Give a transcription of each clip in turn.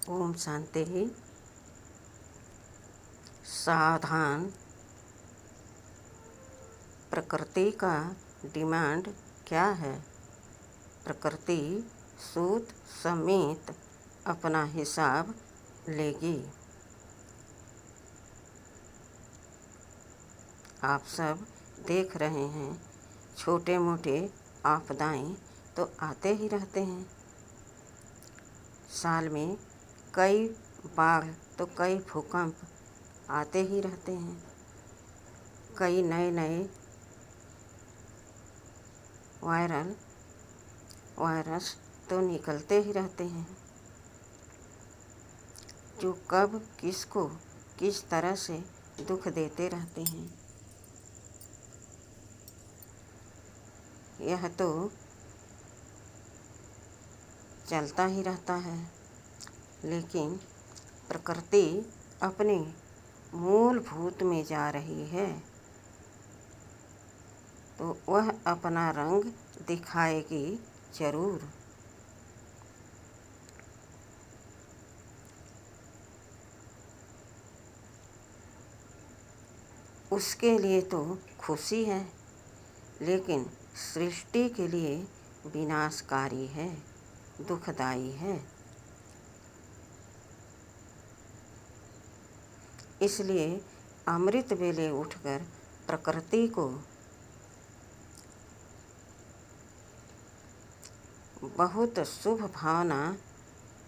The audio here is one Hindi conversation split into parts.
ओम शांति। सावधान। प्रकृति का डिमांड क्या है? प्रकृति सूद समेत अपना हिसाब लेगी। आप सब देख रहे हैं, छोटे मोटे आपदाएं तो आते ही रहते हैं। साल में कई बाढ़ तो कई भूकंप आते ही रहते हैं। कई नए नए वायरस तो निकलते ही रहते हैं, जो कब किसको किस तरह से दुख देते रहते हैं। यह तो चलता ही रहता है, लेकिन प्रकृति अपने मूलभूत में जा रही है तो वह अपना रंग दिखाएगी जरूर। उसके लिए तो खुशी है, लेकिन सृष्टि के लिए विनाशकारी है, दुखदाई है। इसलिए अमृत वेले उठकर प्रकृति को बहुत शुभ भावना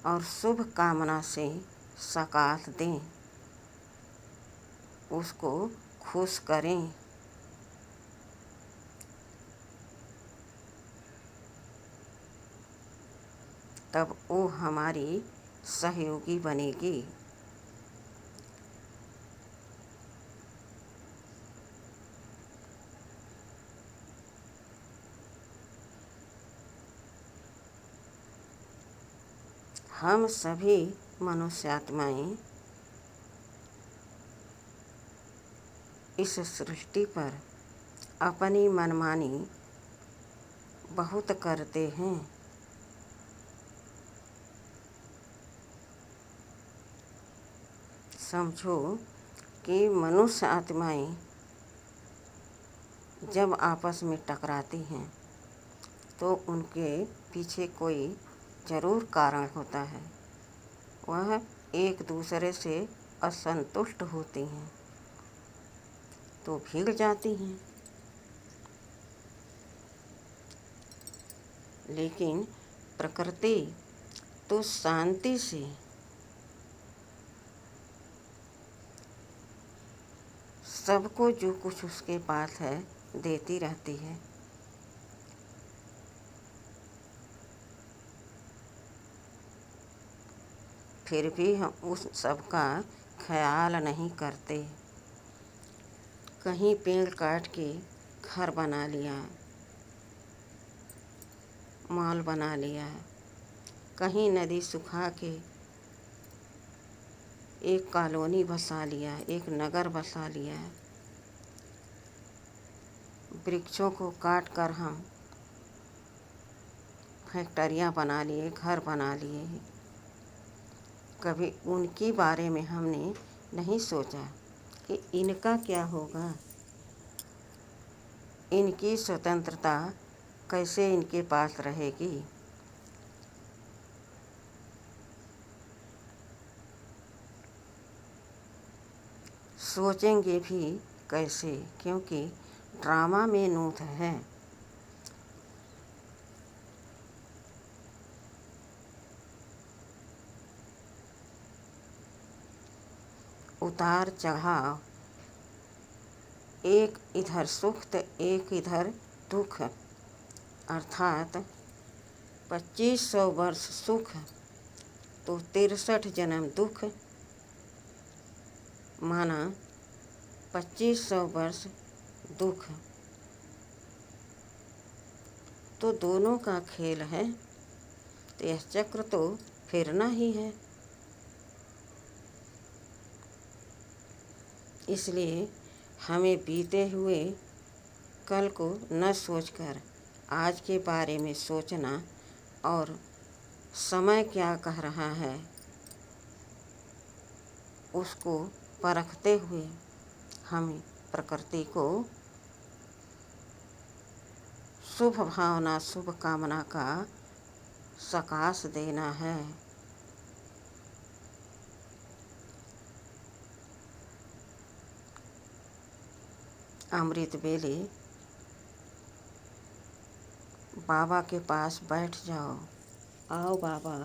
और शुभ कामना से सकाश दें, उसको खुश करें। तब वो हमारी सहयोगी बनेगी। हम सभी मनुष्यात्माएं इस सृष्टि पर अपनी मनमानी बहुत करते हैं। समझो कि मनुष्य आत्माएं जब आपस में टकराती हैं तो उनके पीछे कोई ज़रूर कारण होता है। वह एक दूसरे से असंतुष्ट होती हैं तो भीड़ जाती हैं। लेकिन प्रकृति तो शांति से सबको जो कुछ उसके पास है देती रहती है। फिर भी हम उस सब का ख्याल नहीं करते। कहीं पेड़ काट के घर बना लिया, मॉल बना लिया, कहीं नदी सुखा के एक कॉलोनी बसा लिया, एक नगर बसा लिया। वृक्षों को काट कर हम फैक्ट्रियाँ बना लिए, घर बना लिए। कभी उनके बारे में हमने नहीं सोचा कि इनका क्या होगा, इनकी स्वतंत्रता कैसे इनके पास रहेगी। सोचेंगे भी कैसे, क्योंकि ड्रामा में नूत है। उतार चढ़ाव, एक इधर सुख तो एक इधर दुख, अर्थात 2500 वर्ष सुख तो 63 जन्म दुख, माना 2500 वर्ष दुख। तो दोनों का खेल है, तो यह चक्र तो फिरना ही है। इसलिए हमें बीते हुए कल को न सोचकर आज के बारे में सोचना और समय क्या कह रहा है उसको परखते हुए हमें प्रकृति को शुभ भावना शुभ कामना का सकाश देना है। अमृत वेले बाबा के पास बैठ जाओ। आओ बाबा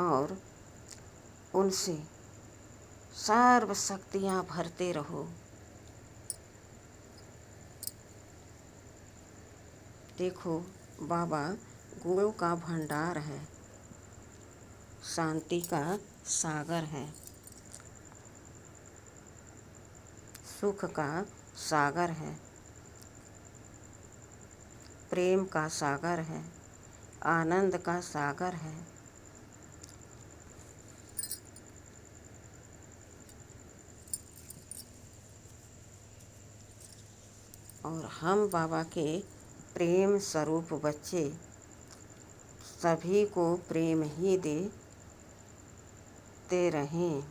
और उनसे सर्व शक्तियाँ भरते रहो। देखो बाबा गुणों का भंडार है, शांति का सागर है, सुख का सागर है, प्रेम का सागर है, आनंद का सागर है। और हम बाबा के प्रेम स्वरूप बच्चे सभी को प्रेम ही देते रहें,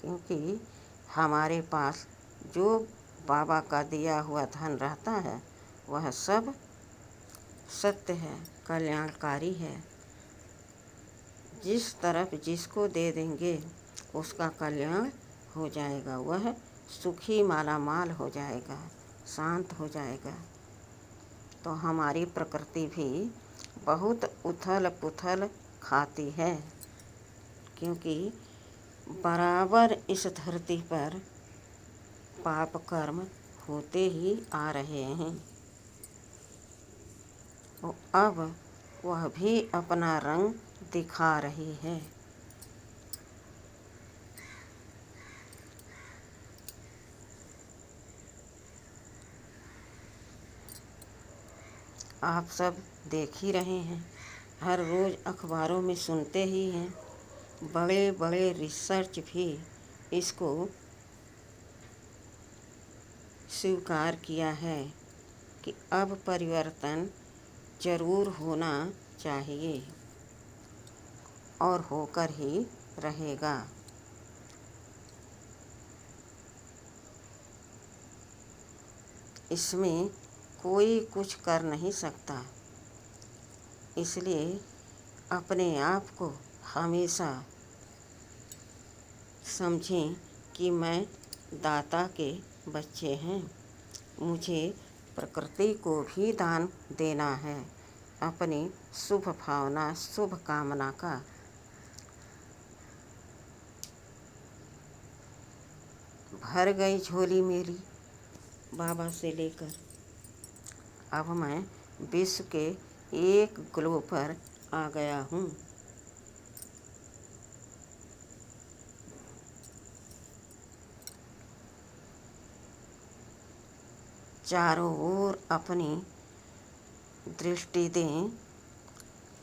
क्योंकि हमारे पास जो बाबा का दिया हुआ धन रहता है वह सब सत्य है, कल्याणकारी है। जिस तरफ जिसको दे देंगे उसका कल्याण हो जाएगा, वह सुखी मालामाल हो जाएगा, शांत हो जाएगा। तो हमारी प्रकृति भी बहुत उथल पुथल खाती है, क्योंकि बराबर इस धरती पर पाप कर्म होते ही आ रहे हैं। और अब वह भी अपना रंग दिखा रही है। आप सब देख ही रहे हैं, हर रोज़ अखबारों में सुनते ही हैं। बड़े बड़े रिसर्च भी इसको स्वीकार किया है कि अब परिवर्तन जरूर होना चाहिए और होकर ही रहेगा। इसमें कोई कुछ कर नहीं सकता, इसलिए अपने आप को हमेशा समझें कि मैं दाता के बच्चे हैं। मुझे प्रकृति को भी दान देना है, अपनी शुभ भावना शुभ कामना का। भर गई झोली मेरी बाबा से लेकर। अब मैं विश्व के एक ग्लोब पर आ गया हूँ। चारों ओर अपनी दृष्टि दें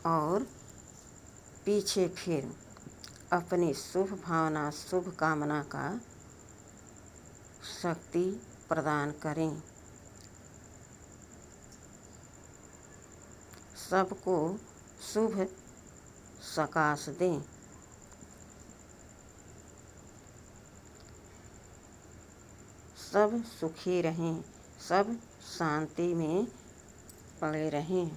और पीछे फिर अपनी शुभ भावना शुभ कामना का शक्ति प्रदान करें। सबको शुभ सकाश दें। सब सुखी रहें, सब शांति में पड़े रहें।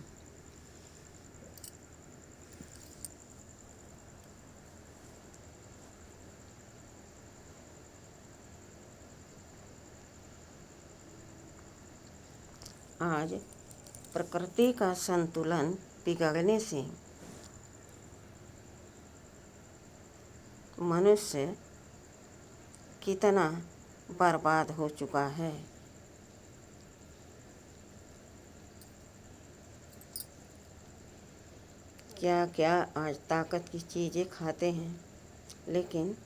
आज प्रकृति का संतुलन बिगड़ने से मनुष्य कितना बर्बाद हो चुका है। क्या क्या आज ताकत की चीज़ें खाते हैं, लेकिन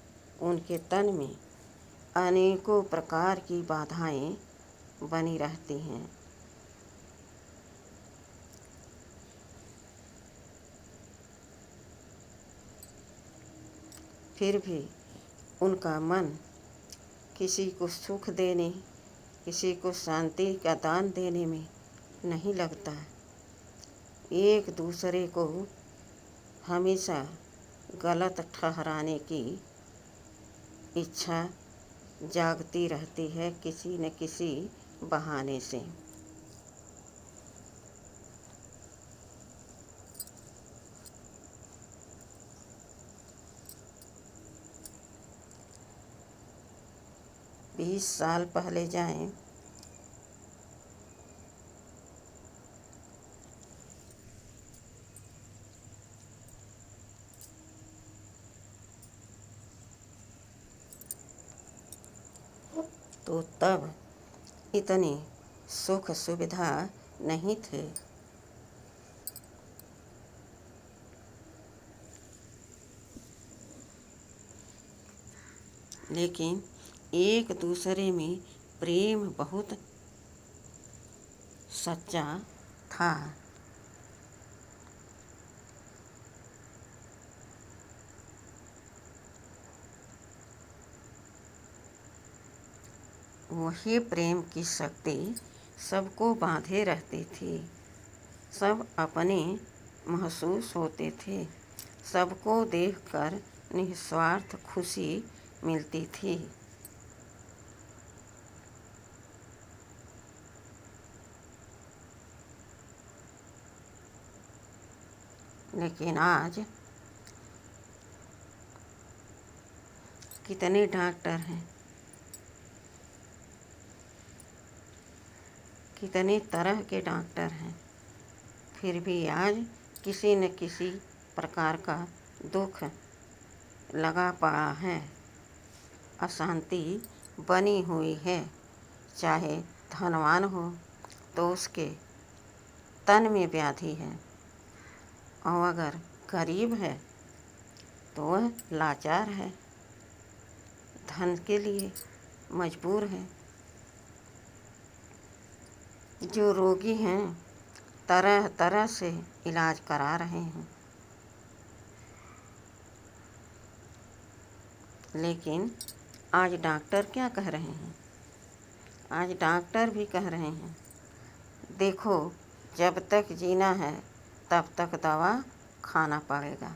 उनके तन में अनेकों प्रकार की बाधाएं बनी रहती हैं। फिर भी उनका मन किसी को सुख देने, किसी को शांति का दान देने में नहीं लगता। एक दूसरे को हमेशा गलत ठहराने की इच्छा जागती रहती है किसी न किसी बहाने से। बीस साल पहले जाएं तो तब इतनी सुख सुविधा नहीं थे। लेकिन एक दूसरे में प्रेम बहुत सच्चा था। वही प्रेम की शक्ति सबको बांधे रहती थी। सब अपने महसूस होते थे। सबको देखकर निस्वार्थ खुशी मिलती थी। लेकिन आज कितने डॉक्टर हैं, कितने तरह के डॉक्टर हैं, फिर भी आज किसी न किसी प्रकार का दुख लगा पड़ा है, अशांति बनी हुई है। चाहे धनवान हो तो उसके तन में व्याधि है, और अगर गरीब है तो वह लाचार है, धन के लिए मजबूर है। जो रोगी हैं तरह तरह से इलाज करा रहे हैं, लेकिन आज डॉक्टर क्या कह रहे हैं? आज डॉक्टर भी कह रहे हैं, देखो जब तक जीना है तब तक दवा खाना पड़ेगा।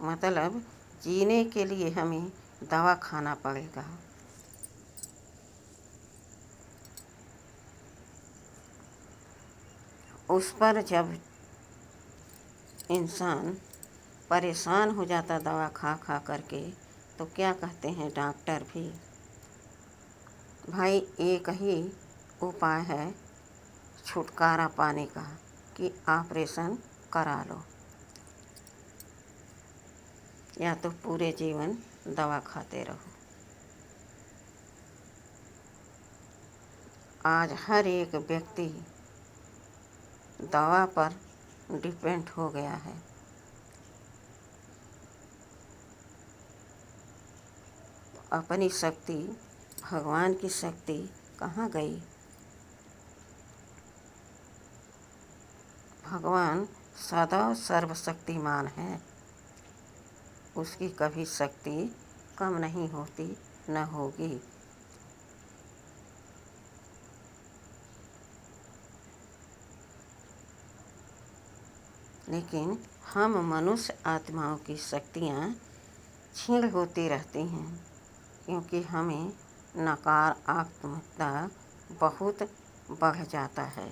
मतलब जीने के लिए हमें दवा खाना पड़ेगा। उस पर जब इंसान परेशान हो जाता दवा खा खा करके, तो क्या कहते हैं डॉक्टर भी, भाई एक ही उपाय है छुटकारा पाने का कि ऑपरेशन करा लो, या तो पूरे जीवन दवा खाते रहो। आज हर एक व्यक्ति दवा पर डिपेंड हो गया है। अपनी शक्ति, भगवान की शक्ति कहाँ गई? भगवान सदा सर्वशक्तिमान है, उसकी कभी शक्ति कम नहीं होती, न होगी। लेकिन हम मनुष्य आत्माओं की शक्तियाँ क्षीण होती रहती हैं, क्योंकि हमें नकारात्मकता बहुत बढ़ जाता है।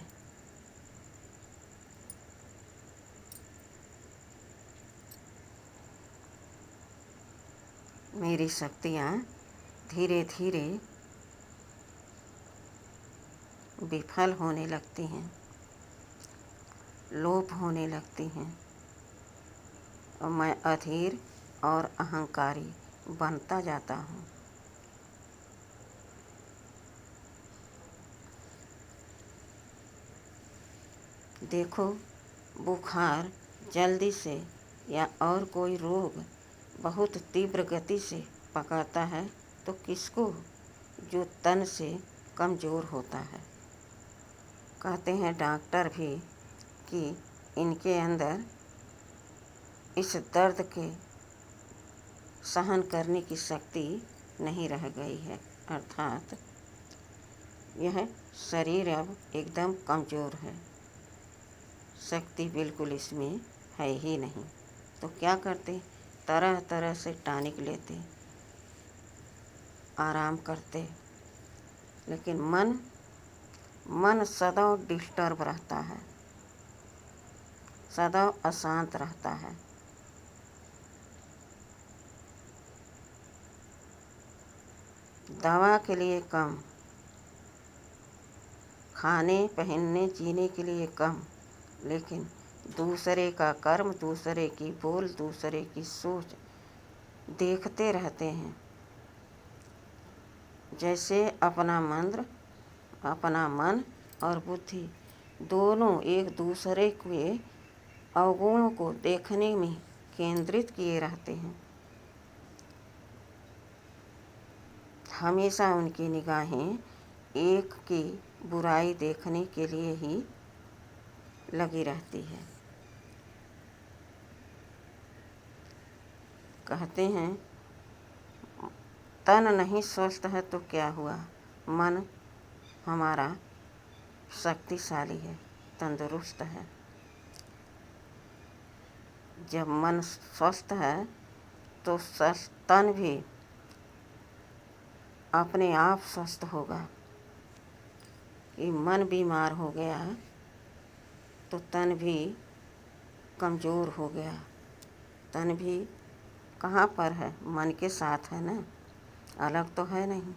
मेरी शक्तियाँ धीरे धीरे विफल होने लगती हैं, लोप होने लगती हैं, और मैं अधीर और अहंकारी बनता जाता हूँ। देखो, बुखार जल्दी से या और कोई रोग बहुत तीव्र गति से पकड़ता है तो किसको? जो तन से कमज़ोर होता है। कहते हैं डॉक्टर भी कि इनके अंदर इस दर्द के सहन करने की शक्ति नहीं रह गई है, अर्थात यह शरीर अब एकदम कमज़ोर है, शक्ति बिल्कुल इसमें है ही नहीं। तो क्या करते, तरह तरह से टॉनिक लेते, आराम करते, लेकिन मन सदैव डिस्टर्ब रहता है, सदैव अशांत रहता है। दवा के लिए कम, खाने पहनने जीने के लिए कम, लेकिन दूसरे का कर्म, दूसरे की बोल, दूसरे की सोच देखते रहते हैं। जैसे अपना मन और बुद्धि दोनों एक दूसरे के अवगुणों को देखने में केंद्रित किए रहते हैं। हमेशा उनकी निगाहें एक की बुराई देखने के लिए ही लगी रहती है। कहते हैं तन नहीं स्वस्थ है तो क्या हुआ, मन हमारा शक्तिशाली है, तंदुरुस्त है। जब मन स्वस्थ है तो तन भी अपने आप स्वस्थ होगा। कि मन बीमार हो गया तो तन भी कमज़ोर हो गया। तन भी कहाँ पर है, मन के साथ है ना, अलग तो है नहीं।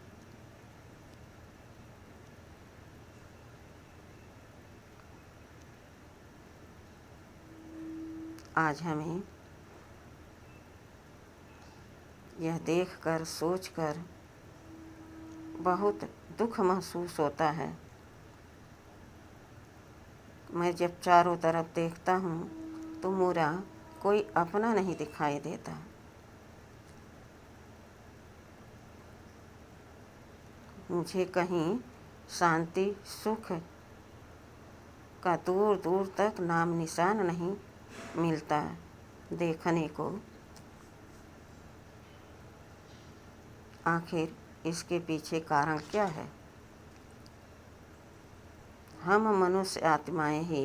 आज हमें यह देखकर, सोचकर बहुत दुख महसूस होता है। मैं जब चारों तरफ देखता हूँ तो मेरा कोई अपना नहीं दिखाई देता। मुझे कहीं शांति सुख का दूर दूर तक नाम निशान नहीं मिलता देखने को। आखिर इसके पीछे कारण क्या है? हम मनुष्य आत्माएं ही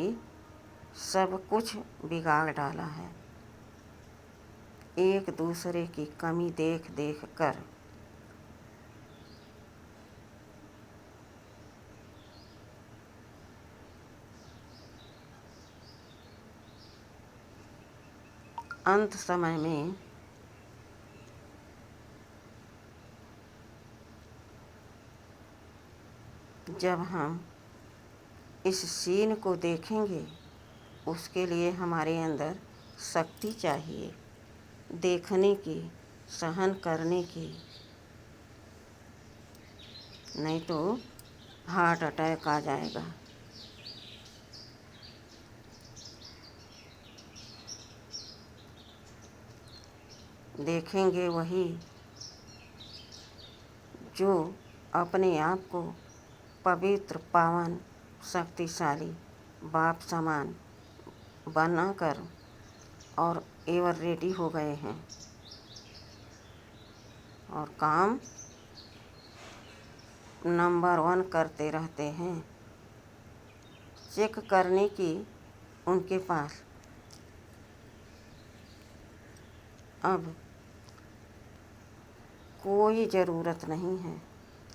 सब कुछ बिगाड़ डाला है, एक दूसरे की कमी देख देख कर। अंत समय में जब हम इस सीन को देखेंगे, उसके लिए हमारे अंदर शक्ति चाहिए, देखने की, सहन करने की, नहीं तो हार्ट अटैक आ जाएगा। देखेंगे वही जो अपने आप को पवित्र, पावन, शक्तिशाली, बाप समान बनाकर और एवर रेडी हो गए हैं और काम नंबर 1 करते रहते हैं। चेक करने की उनके पास अब कोई ज़रूरत नहीं है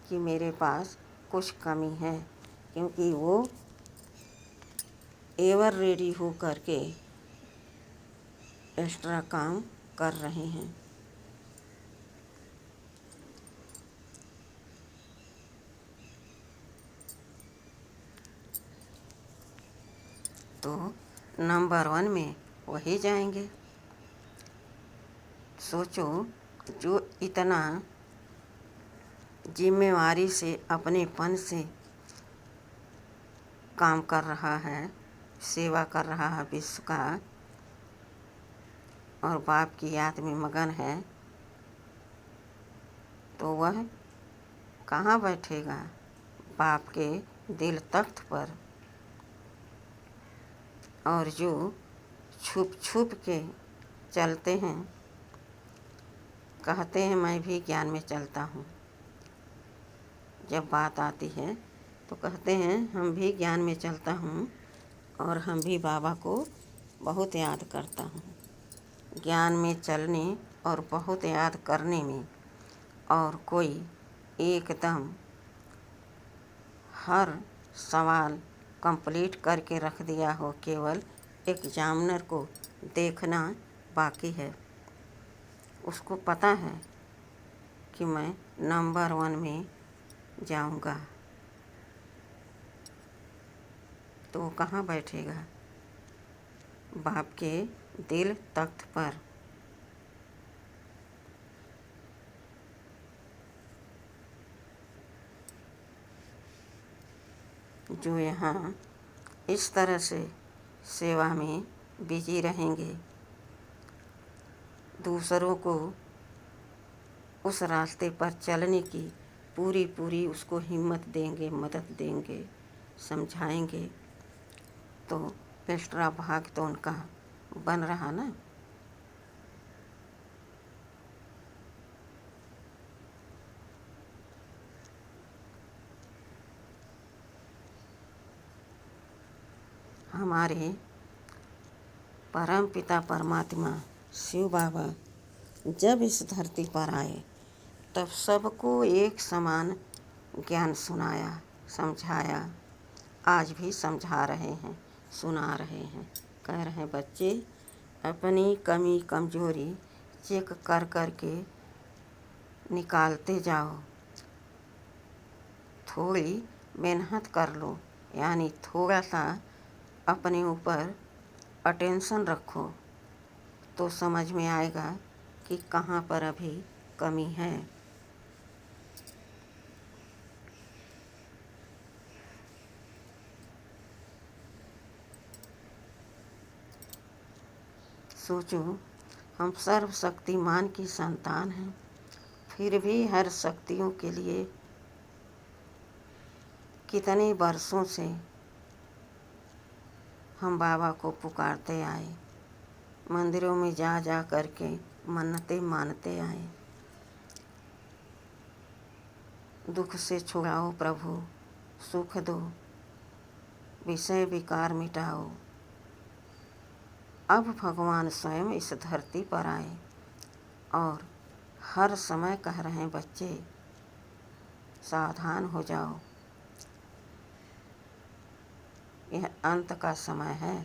कि मेरे पास कुछ कमी है, क्योंकि वो एवर रेडी हो करके एक्स्ट्रा काम कर रहे हैं। तो नंबर 1 में वही जाएंगे। सोचो, जो इतना जिम्मेवारी से, अपनेपन से काम कर रहा है, सेवा कर रहा है विश्व का, और बाप की याद में मगन है, तो वह कहाँ बैठेगा? बाप के दिल तख्त पर। और जो छुप छुप के चलते हैं, कहते हैं मैं भी ज्ञान में चलता हूँ, जब बात आती है तो कहते हैं हम भी ज्ञान में चलता हूँ और हम भी बाबा को बहुत याद करता हूँ। ज्ञान में चलने और बहुत याद करने में, और कोई एकदम हर सवाल कंप्लीट करके रख दिया हो, केवल एग्जामिनर को देखना बाकी है। उसको पता है कि मैं नंबर 1 में जाऊंगा, तो वो कहाँ बैठेगा? बाप के दिल तख्त पर। जो यहाँ इस तरह से सेवा में बिजी रहेंगे, दूसरों को उस रास्ते पर चलने की पूरी पूरी उसको हिम्मत देंगे, मदद देंगे, समझाएंगे, तो एक्स्ट्रा भाग तो उनका बन रहा ना। हमारे परम पिता परमात्मा शिव बाबा जब इस धरती पर आए, तब सबको एक समान ज्ञान सुनाया, समझाया। आज भी समझा रहे हैं, सुना रहे हैं। कह रहे हैं, बच्चे अपनी कमी कमजोरी चेक कर कर के निकालते जाओ। थोड़ी मेहनत कर लो, यानी थोड़ा सा अपने ऊपर अटेंशन रखो, तो समझ में आएगा कि कहाँ पर अभी कमी है। सोचो, हम सर्वशक्तिमान की संतान हैं, फिर भी हर शक्तियों के लिए कितने वर्षों से हम बाबा को पुकारते आए, मंदिरों में जा जा करके मन्नतें मानते आए। दुख से छुड़ाओ प्रभु, सुख दो, विषय विकार मिटाओ। अब भगवान स्वयं इस धरती पर आए और हर समय कह रहे हैं, बच्चे सावधान हो जाओ, यह अंत का समय है।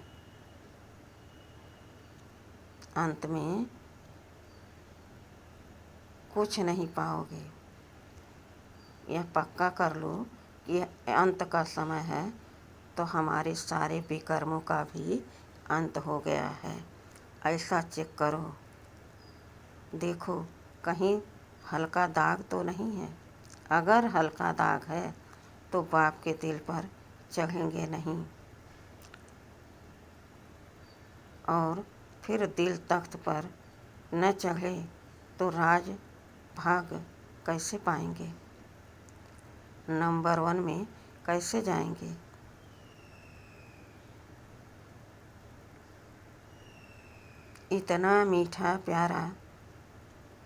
अंत में कुछ नहीं पाओगे। यह पक्का कर लो कि अंत का समय है, तो हमारे सारे विकर्मों का भी अंत हो गया है। ऐसा चेक करो, देखो कहीं हल्का दाग तो नहीं है। अगर हल्का दाग है तो बाप के दिल पर चढ़ेंगे नहीं, और फिर दिल तख्त पर न चढ़े तो राज भाग कैसे पाएंगे? नंबर 1 में कैसे जाएंगे? इतना मीठा प्यारा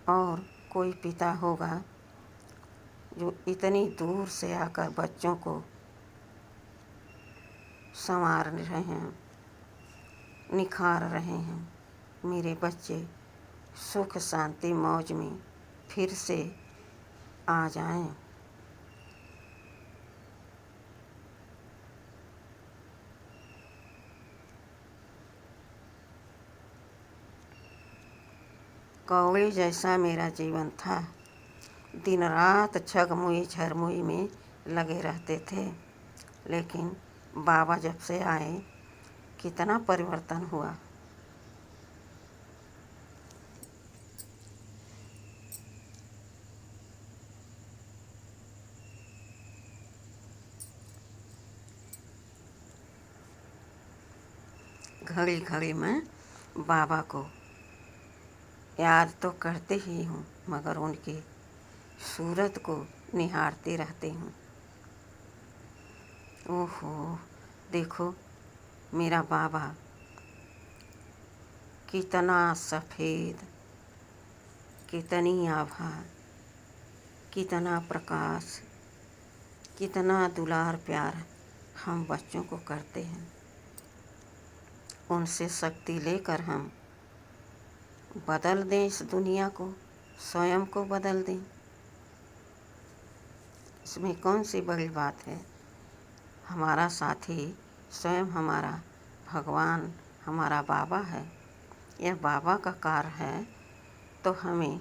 और कोई पिता होगा जो इतनी दूर से आकर बच्चों को संवार रहे हैं, निखार रहे हैं। मेरे बच्चे सुख शांति मौज में फिर से आ जाएं। कौवे जैसा मेरा जीवन था, दिन रात छगमुई झरमुई में लगे रहते थे, लेकिन बाबा जब से आए कितना परिवर्तन हुआ। घड़ी घड़ी में बाबा को याद तो करते ही हूँ, मगर उनकी सूरत को निहारती रहती हूँ। ओहो, देखो मेरा बाबा कितना सफ़ेद, कितनी आभा, कितना प्रकाश, कितना दुलार प्यार हम बच्चों को करते हैं। उनसे शक्ति लेकर हम बदल दें इस दुनिया को, स्वयं को बदल दें। इसमें कौन सी बड़ी बात है। हमारा साथी स्वयं हमारा भगवान, हमारा बाबा है। यह बाबा का कार्य है, तो हमें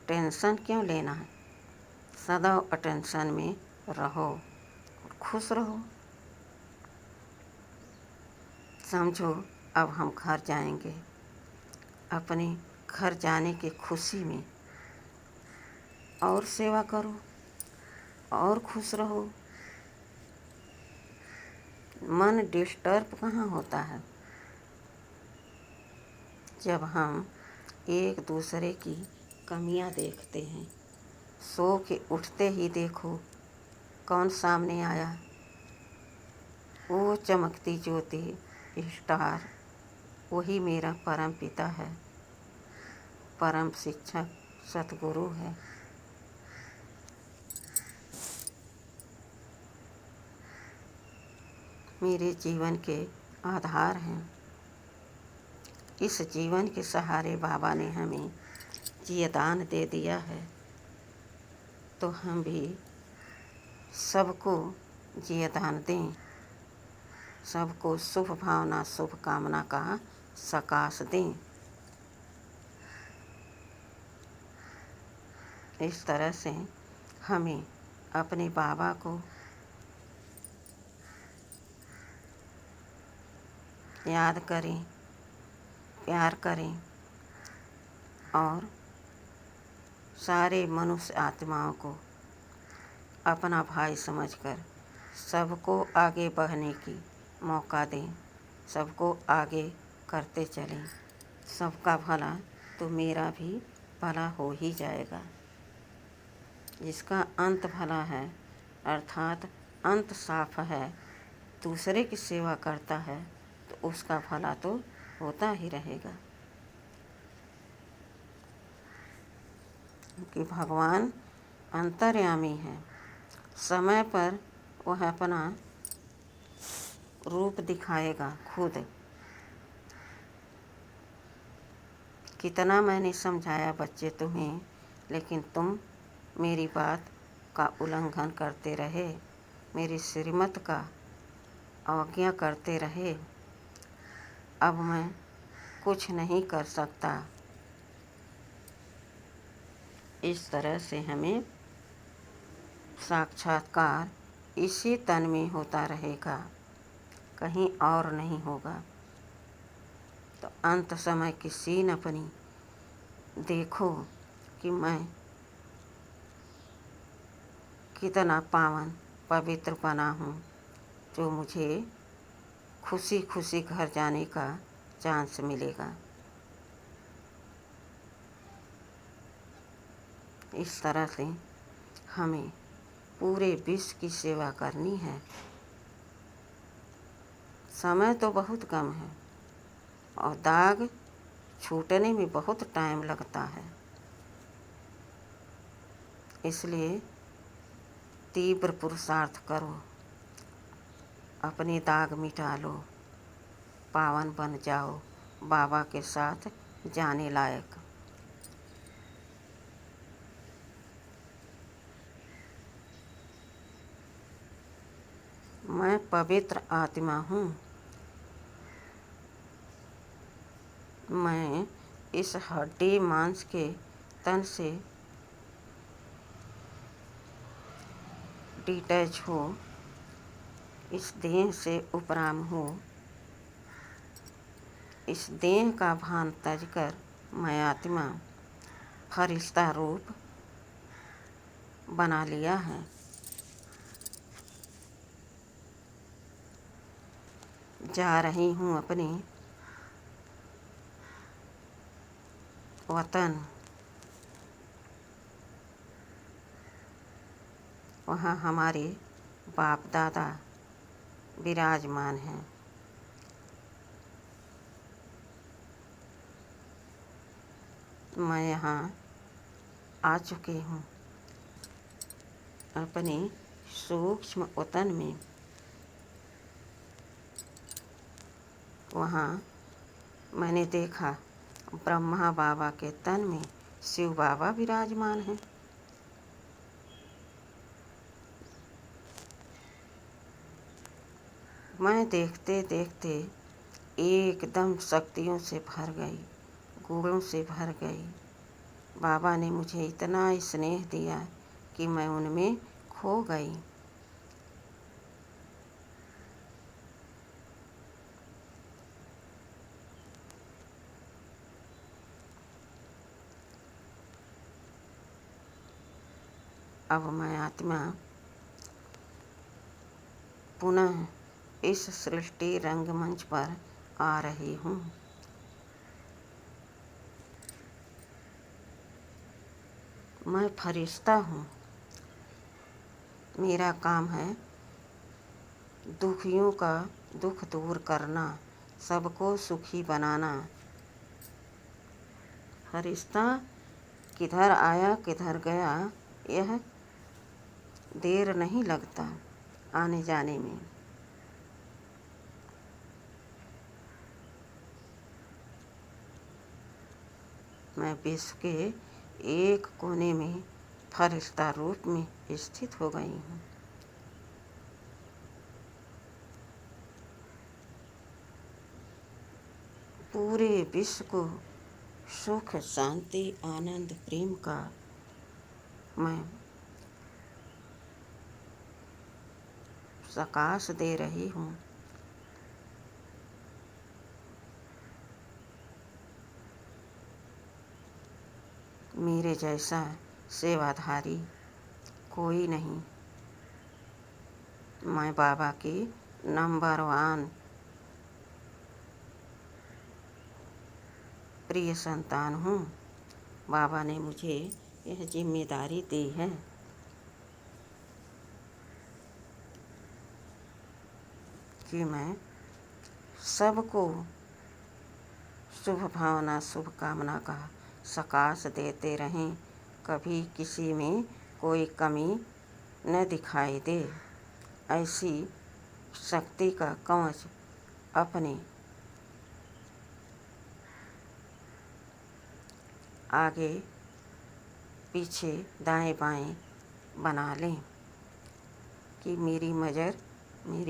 टेंशन क्यों लेना है। सदा अटेंशन में रहो, खुश रहो। समझो अब हम घर जाएंगे, अपने घर जाने की खुशी में और सेवा करो और खुश रहो। मन डिस्टर्ब कहाँ होता है। जब हम एक दूसरे की कमियां देखते हैं। सो के उठते ही देखो कौन सामने आया। वो चमकती ज्योति स्टार, वही मेरा परम पिता है, परम शिक्षक सतगुरु है। मेरे जीवन के आधार हैं। इस जीवन के सहारे बाबा ने हमें जीवदान दे दिया है, तो हम भी सबको जीवदान दें, सबको शुभ भावना शुभ कामना का सकाश दें। इस तरह से हमें अपने बाबा को याद करें, प्यार करें और सारे मनुष्य आत्माओं को अपना भाई समझकर सबको आगे बढ़ने की मौका दें, सबको आगे करते चलें। सबका भला तो मेरा भी भला हो ही जाएगा। जिसका अंत भला है, अर्थात अंत साफ है, दूसरे की सेवा करता है, तो उसका भला तो होता ही रहेगा। क्योंकि भगवान अंतर्यामी है। समय पर वह अपना रूप दिखाएगा खुद। कितना मैंने समझाया बच्चे तुम्हें, लेकिन तुम मेरी बात का उल्लंघन करते रहे, मेरी श्रीमत का अवज्ञा करते रहे। अब मैं कुछ नहीं कर सकता। इस तरह से हमें साक्षात्कार इसी तन में होता रहेगा, कहीं और नहीं होगा। तो अंत समय की सीन अपनी देखो कि मैं कितना पावन पवित्र बना हूँ, जो मुझे खुशी खुशी घर जाने का चांस मिलेगा। इस तरह से हमें पूरे विश्व की सेवा करनी है। समय तो बहुत कम है और दाग छूटने में बहुत टाइम लगता है। इसलिए तीव्र पुरुषार्थ करो, अपने दाग मिटा लो, पावन बन जाओ, बाबा के साथ जाने लायक। मैं पवित्र आत्मा हूँ। मैं इस हड्डी मांस के तन से डिटैच हो, इस देह से उपराम हो। इस देह का भान त्यज कर मैं आत्मा फरिश्ता रूप बना लिया है। जा रही हूँ अपने वतन। वहाँ हमारे बाप दादा विराजमान हैं। मैं यहाँ आ चुकी हूँ अपने सूक्ष्म वतन में। वहाँ मैंने देखा ब्रह्मा बाबा के तन में शिव बाबा विराजमान हैं। मैं देखते देखते एकदम शक्तियों से भर गई, गुणों से भर गई। बाबा ने मुझे इतना स्नेह दिया कि मैं उनमें खो गई। अब मैं आत्मा पुनः इस सृष्टि रंगमंच पर आ रही हूँ। मैं फरिश्ता हूँ। मेरा काम है दुखियों का दुख दूर करना, सबको सुखी बनाना। फरिश्ता किधर आया किधर गया, यह देर नहीं लगता आने जाने में। मैं विश्व के एक कोने में फरिश्ता रूप में स्थित हो गई हूँ। पूरे विश्व को सुख, शांति, आनंद, प्रेम का मैं प्रकाश दे रही हूँ। मेरे जैसा सेवाधारी कोई नहीं। मैं बाबा की नंबर 1 प्रिय संतान हूँ। बाबा ने मुझे यह जिम्मेदारी दी है कि मैं सबको शुभ भावना, शुभकामना का सकाश देते रहें। कभी किसी में कोई कमी न दिखाई दे। ऐसी शक्ति का कवच अपने आगे पीछे दाएं बाएं बना लें कि मेरी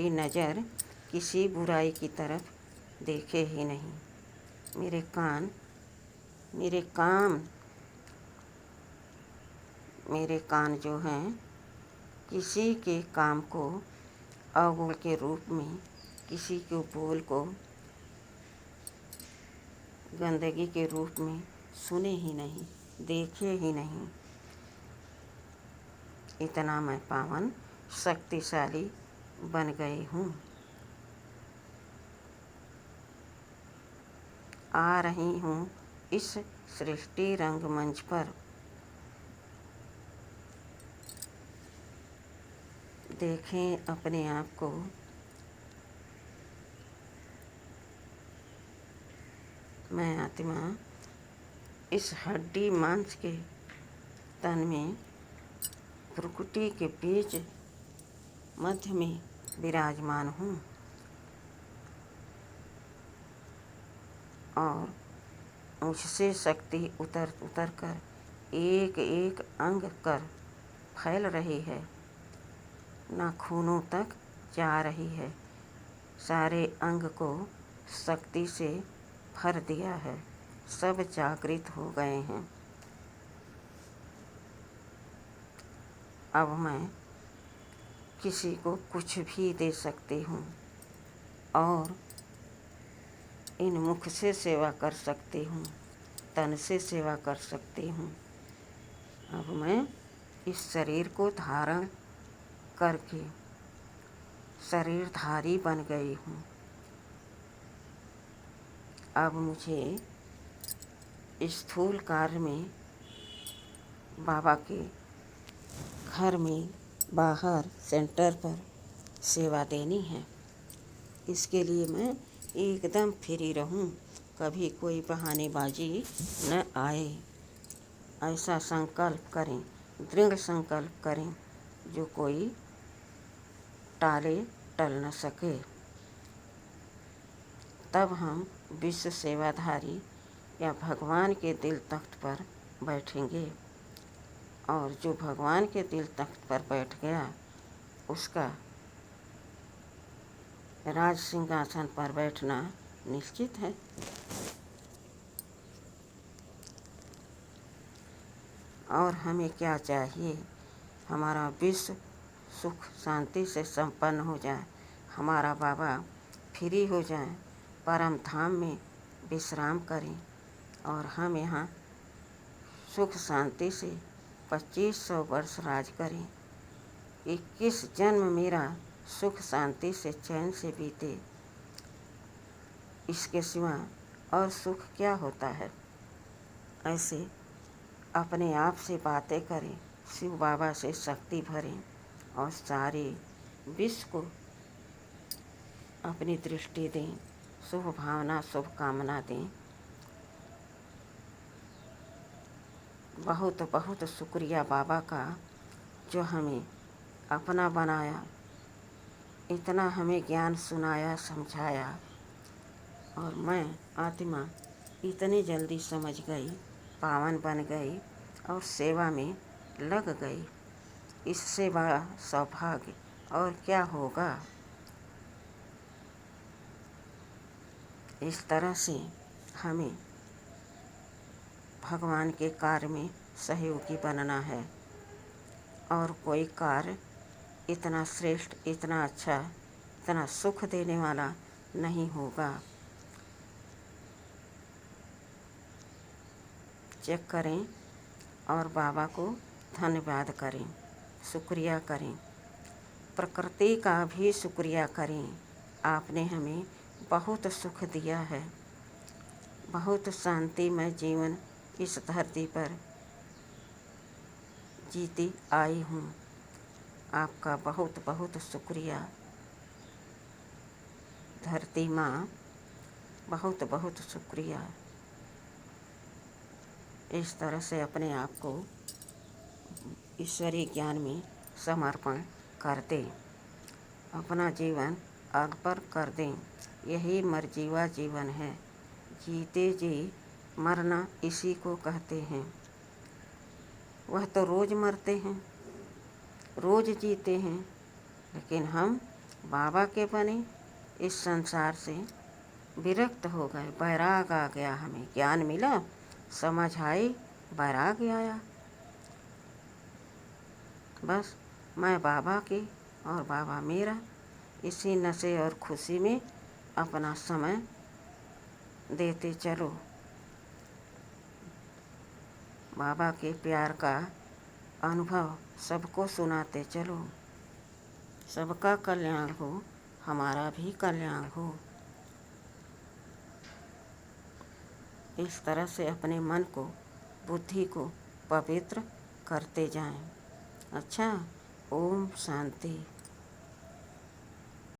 नज़र किसी बुराई की तरफ देखे ही नहीं। मेरे कान जो हैं, किसी के काम को अवगुण के रूप में, किसी के बोल को गंदगी के रूप में सुने ही नहीं, देखे ही नहीं। इतना मैं पावन शक्तिशाली बन गई हूँ। आ रही हूँ इस सृष्टि रंगमंच पर। देखें अपने आप को। मैं आत्मा इस हड्डी मांस के तन में भ्रुकुटी के बीच मध्य में विराजमान हूँ और मुझसे शक्ति उतर उतर कर एक एक अंग कर फैल रही है, नाखूनों तक जा रही है। सारे अंग को शक्ति से भर दिया है। सब जागृत हो गए हैं। अब मैं किसी को कुछ भी दे सकती हूँ और इन मुख से सेवा कर सकती हूँ, तन से सेवा कर सकती हूँ। अब मैं इस शरीर को धारण करके शरीरधारी बन गई हूँ। अब मुझे स्थूल कार्य में बाबा के घर में, बाहर, सेंटर पर सेवा देनी है। इसके लिए मैं एकदम फ्री रहूं, कभी कोई बहानेबाजी न आए। ऐसा संकल्प करें, दृढ़ संकल्प करें जो कोई टल न सके। तब हम विश्व सेवाधारी या भगवान के दिल तख्त पर बैठेंगे। और जो भगवान के दिल तख्त पर बैठ गया उसका राज सिंहासन पर बैठना निश्चित है। और हमें क्या चाहिए? हमारा विश्व सुख शांति से संपन्न हो जाए, हमारा बाबा फ्री हो जाए, परम धाम में विश्राम करें और हम यहाँ सुख शांति से 2500 वर्ष राज करें। 21 जन्म मेरा सुख शांति से चैन से बीते, इसके सिवा और सुख क्या होता है? ऐसे अपने आप से बातें करें, शिव बाबा से शक्ति भरें और सारे विश्व को अपनी दृष्टि दें, शुभ भावना शुभ कामना दें। बहुत बहुत शुक्रिया बाबा का जो हमें अपना बनाया, इतना हमें ज्ञान सुनाया समझाया और मैं आत्मा इतनी जल्दी समझ गई, पावन बन गई और सेवा में लग गई। इससे बड़ा सौभाग्य और क्या होगा? इस तरह से हमें भगवान के कार्य में सहयोगी बनना है और कोई कार्य इतना श्रेष्ठ, इतना अच्छा, इतना सुख देने वाला नहीं होगा। चेक करें और बाबा को धन्यवाद करें, शुक्रिया करें, प्रकृति का भी शुक्रिया करें। आपने हमें बहुत सुख दिया है, बहुत शांतिमय जीवन इस धरती पर जीती आई हूँ। आपका बहुत बहुत शुक्रिया धरती माँ, बहुत बहुत शुक्रिया। इस तरह से अपने आप को ईश्वरीय ज्ञान में समर्पण कर दें, अपना जीवन अर्पण कर दें। यही मरजीवा जीवन है। जीते जी मरना इसी को कहते हैं। वह तो रोज़ मरते हैं, रोज़ जीते हैं, लेकिन हम बाबा के बने इस संसार से विरक्त हो गए। बैराग आ गया, हमें ज्ञान मिला, समझ आई, बैराग आया। बस मैं बाबा की और बाबा मेरा, इसी नशे और खुशी में अपना समय देते चलो। बाबा के प्यार का अनुभव सबको सुनाते चलो। सबका कल्याण हो, हमारा भी कल्याण हो। इस तरह से अपने मन को, बुद्धि को पवित्र करते जाएं। अच्छा, ओम शांति।